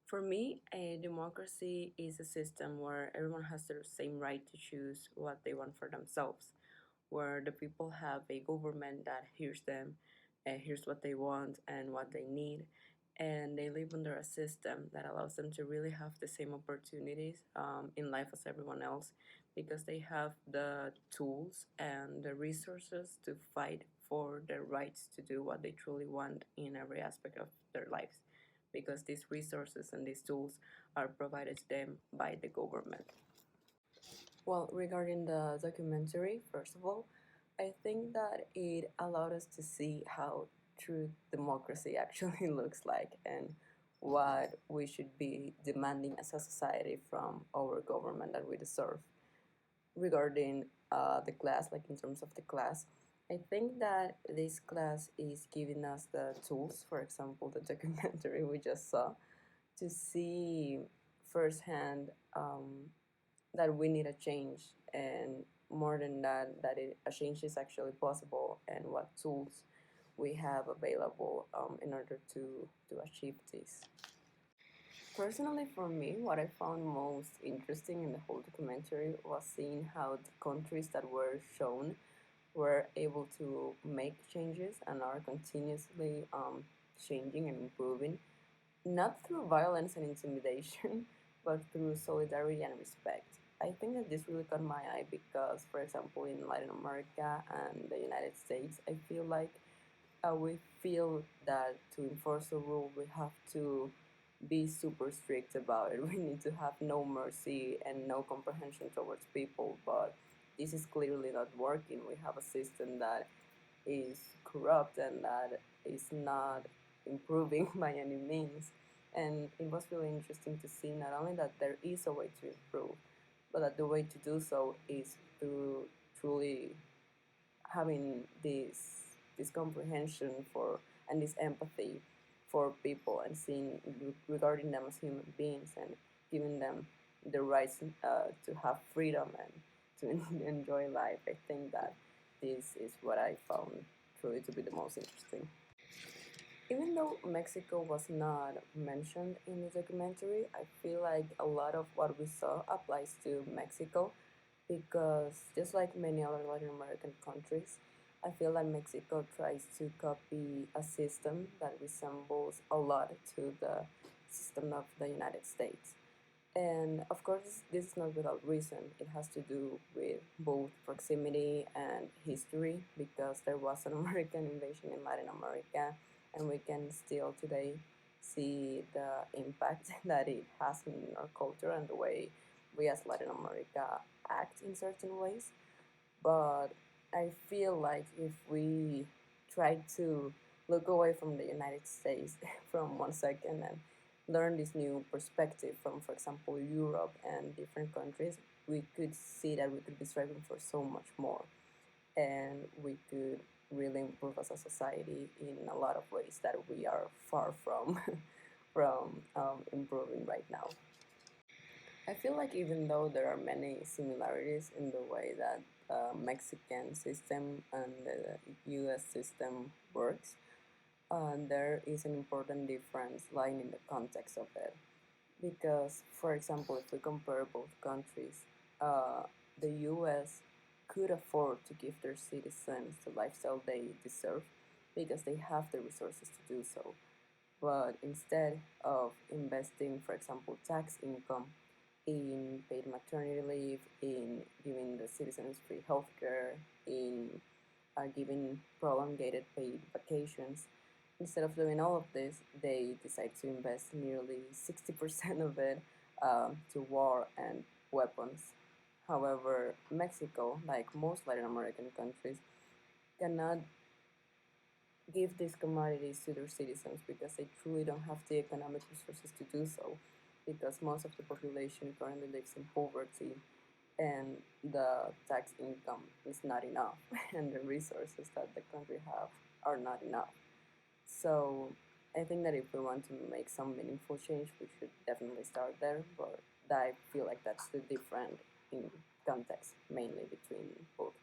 For me, a democracy is a system where everyone has the same right to choose what they want for themselves, where the people have a government that hears them, hears what they want and what they need, and they live under a system that allows them to really have the same opportunities in life as everyone else because they have the tools and the resources to fight for their rights to do what they truly want in every aspect of their lives because these resources and these tools are provided to them by the government. Well, regarding the documentary, first of all, I think that it allowed us to see how true democracy actually looks like and what we should be demanding as a society from our government that we deserve. Regarding the class, like in terms of the class, I think that this class is giving us the tools, for example, the documentary we just saw, to see firsthand that we need a change, and more than that, a change is actually possible, and what tools we have available in order to achieve this. Personally, for me, what I found most interesting in the whole documentary was seeing how the countries that were shown were able to make changes and are continuously changing and improving, not through violence and intimidation, but through solidarity and respect. I think that this really caught my eye because, for example, in Latin America and the United States, I feel like we feel that to enforce a rule, we have to be super strict about it. We need to have no mercy and no comprehension towards people, but this is clearly not working. We have a system that is corrupt and that is not improving by any means. And it was really interesting to see not only that there is a way to improve, but that the way to do so is through truly having this comprehension for and this empathy for people and seeing regarding them as human beings and giving them the rights to have freedom and to enjoy life. I think that this is what I found truly to be the most interesting. Even though Mexico was not mentioned in the documentary, I feel like a lot of what we saw applies to Mexico because just like many other Latin American countries, I feel like Mexico tries to copy a system that resembles a lot to the system of the United States. And of course, this is not without reason. It has to do with both proximity and history because there was an American invasion in Latin America, and we can still today see the impact that it has in our culture and the way we as Latin America act in certain ways. But I feel like if we try to look away from the United States from 1 second and learn this new perspective from, for example, Europe and different countries, we could see that we could be striving for so much more, and we could really improve as a society in a lot of ways that we are far from improving right now. I feel like even though there are many similarities in the way that Mexican system and the U.S. system works, there is an important difference lying in the context of it. Because, for example, if we compare both countries, uh, the U.S. could afford to give their citizens the lifestyle they deserve because they have the resources to do so. But instead of investing, for example, tax income in paid maternity leave, in giving the citizens free healthcare, in giving prolonged paid vacations. Instead of doing all of this, they decide to invest nearly 60% of it to war and weapons. However, Mexico, like most Latin American countries, cannot give these commodities to their citizens because they truly don't have the economic resources to do so, because most of the population currently lives in poverty and the tax income is not enough and the resources that the country have are not enough. So I think that if we want to make some meaningful change, we should definitely start there, but I feel like that's the difference in context mainly between both